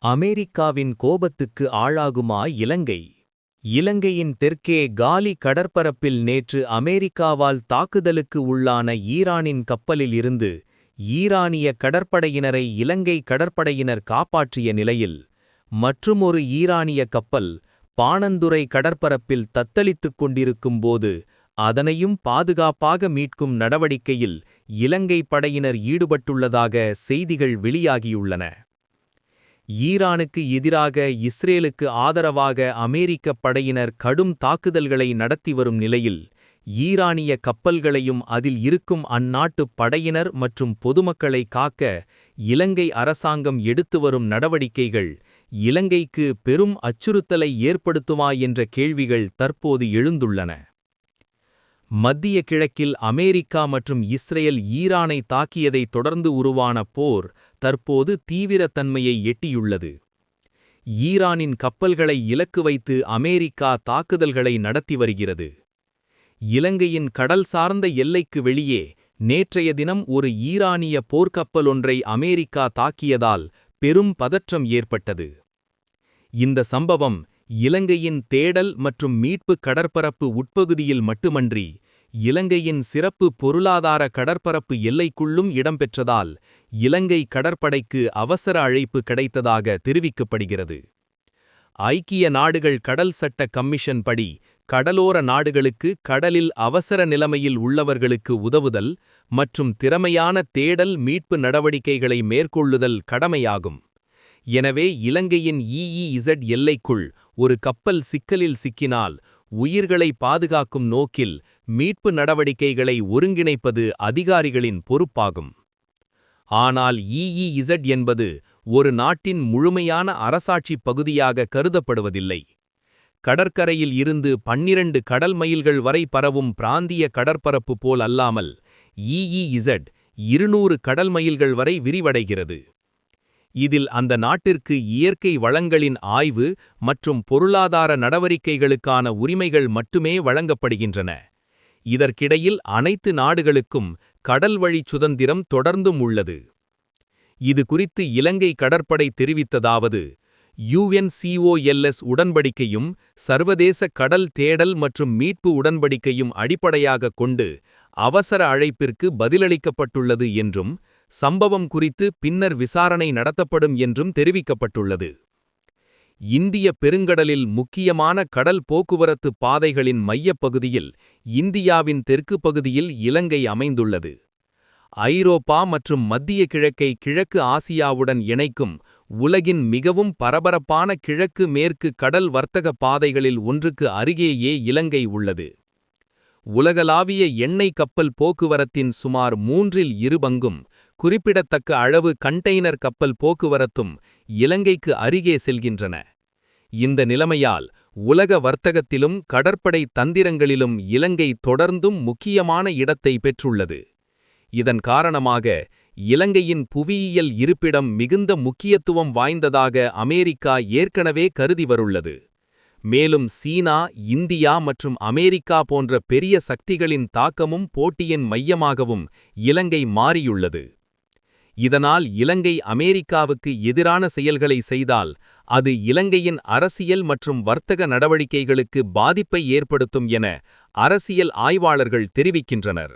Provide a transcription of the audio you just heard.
அமெரிக்காவின் கோபத்துக்கு ஆளாகுமா இலங்கை? இலங்கையின் தெற்கே காலி கடற்பரப்பில் நேற்று அமெரிக்காவால் தாக்குதலுக்கு உள்ளான ஈரானின் கப்பலில் இருந்து ஈரானிய கடற்படையினரை இலங்கை கடற்படையினர் காப்பாற்றிய நிலையில், மற்றுமொரு ஈரானிய கப்பல் பாணந்துறை கடற்பரப்பில் தத்தளித்துக் கொண்டிருக்கும் போது அதனையும் பாதுகாப்பாக மீட்கும் நடவடிக்கையில் இலங்கை படையினர் ஈடுபட்டுள்ளதாக செய்திகள் வெளியாகியுள்ளன. ஈரானுக்கு எதிராக இஸ்ரேலுக்கு ஆதரவாக அமெரிக்கப் படையினர் கடும் தாக்குதல்களை நடத்தி வரும் நிலையில், ஈரானிய கப்பல்களையும் அதில் இருக்கும் அந்நாட்டுப் படையினர் மற்றும் பொதுமக்களை காக்க இலங்கை அரசாங்கம் எடுத்து வரும் நடவடிக்கைகள் இலங்கைக்கு பெரும் அச்சுறுத்தலை ஏற்படுத்துமா என்ற கேள்விகள் தற்போது எழுந்துள்ளன. மத்திய கிழக்கில் அமெரிக்கா மற்றும் இஸ்ரேல் ஈரானை தாக்கியதைத் தொடர்ந்து உருவான போர் தற்போது தீவிரத்தன்மையை எட்டியுள்ளது. ஈரானின் கப்பல்களை இலக்கு வைத்து அமெரிக்கா தாக்குதல்களை நடத்தி வருகிறது. இலங்கையின் கடல் சார்ந்த எல்லைக்கு வெளியே நேற்றைய தினம் ஒரு ஈரானிய போர்க்கப்பல் ஒன்றை அமெரிக்கா தாக்கியதால் பெரும் பதற்றம் ஏற்பட்டது. இந்த சம்பவம் இலங்கையின் தேடல் மற்றும் மீட்பு கடற்பரப்பு உட்பகுதியில் மட்டுமன்றி, இலங்கையின் சிறப்பு பொருளாதார கடற்பரப்பு எல்லைக்குள்ளும் இடம்பெற்றதால் இலங்கை கடற்படைக்கு அவசர அழைப்பு கிடைத்ததாக தெரிவிக்கப்படுகிறது. ஐக்கிய நாடுகள் கடல் சட்ட கம்மிஷன் படி, கடலோர நாடுகளுக்கு கடலில் அவசர நிலைமையில் உள்ளவர்களுக்கு உதவுதல் மற்றும் திறமையான தேடல் மீட்பு நடவடிக்கைகளை மேற்கொள்ளுதல் கடமையாகும். எனவே இலங்கையின் EEZ எல்லைக்குள் ஒரு கப்பல் சிக்கலில் சிக்கினால் உயிர்களை பாதுகாக்கும் நோக்கில் மீட்பு நடவடிக்கைகளை ஒருங்கிணைப்பது அதிகாரிகளின் பொறுப்பாகும். ஆனால் EEZ என்பது ஒரு நாட்டின் முழுமையான அரசாட்சிப் பகுதியாக கருதப்படுவதில்லை. கடற்கரையில் இருந்து 12 கடல் மைல்கள் வரை பரவும் பிராந்திய கடற்பரப்பு போல் அல்லாமல், EEZ 200 கடல் மைல்கள் வரை விரிவடைகிறது. இதில் அந்த நாட்டிற்கு இயற்கை வளங்களின் ஆய்வு மற்றும் பொருளாதார நடவடிக்கைகளுக்கான உரிமைகள் மட்டுமே வழங்கப்படுகின்றன. இதற்கிடையில் அனைத்து நாடுகளுக்கும் கடல்வழி சுதந்திரம் தொடர்ந்தும் உள்ளது. இது குறித்து இலங்கை கடற்படை தெரிவித்ததாவது: UNCOLS உடன்படிக்கையும் சர்வதேச கடல் தேடல் மற்றும் மீட்பு உடன்படிக்கையும் அடிப்படையாகக் கொண்டு அவசர அழைப்பிற்கு பதிலளிக்கப்பட்டுள்ளது என்றும், சம்பவம் குறித்து பின்னர் விசாரணை நடத்தப்படும் என்றும் தெரிவிக்கப்பட்டுள்ளது. இந்திய பெருங்கடலில் முக்கியமான கடல் போக்குவரத்து பாதைகளின் மையப்பகுதியில் இந்தியாவின் தெற்கு பகுதியில் இலங்கை அமைந்துள்ளது. ஐரோப்பா மற்றும் மத்திய கிழக்கை கிழக்கு ஆசியாவுடன் இணைக்கும் உலகின் மிகவும் பரபரப்பான கிழக்கு மேற்கு கடல் வர்த்தக பாதைகளில் ஒன்றுக்கு அருகேயே இலங்கை உள்ளது. உலகளாவிய எண்ணெய் கப்பல் போக்குவரத்தின் சுமார் 2/3 பங்கும், குறிப்பிடத்தக்க அளவு கண்டெய்னர் கப்பல் போக்குவரத்தும் இலங்கைக்கு அருகே செல்கின்றன. இந்த நிலைமையால் உலக வர்த்தகத்திலும் கடற்படை தந்திரங்களிலும் இலங்கை தொடர்ந்தும் முக்கியமான இடத்தை பெற்றுள்ளது. இதன் காரணமாக இலங்கையின் புவியியல் இருப்பிடம் மிகுந்த முக்கியத்துவம் வாய்ந்ததாக அமெரிக்கா ஏற்கனவே கருதி வருள்ளது. மேலும் சீனா, இந்தியா மற்றும் அமெரிக்கா போன்ற பெரிய சக்திகளின் தாக்கமும் போட்டியின் மையமாகவும் இலங்கை மாறியுள்ளது. இதனால் இலங்கை அமெரிக்காவுக்கு எதிரான செயல்களை செய்தால் அது இலங்கையின் அரசியல் மற்றும் வர்த்தக நடவடிக்கைகளுக்கு பாதிப்பை ஏற்படுத்தும் என அரசியல் ஆய்வாளர்கள் தெரிவிக்கின்றனர்.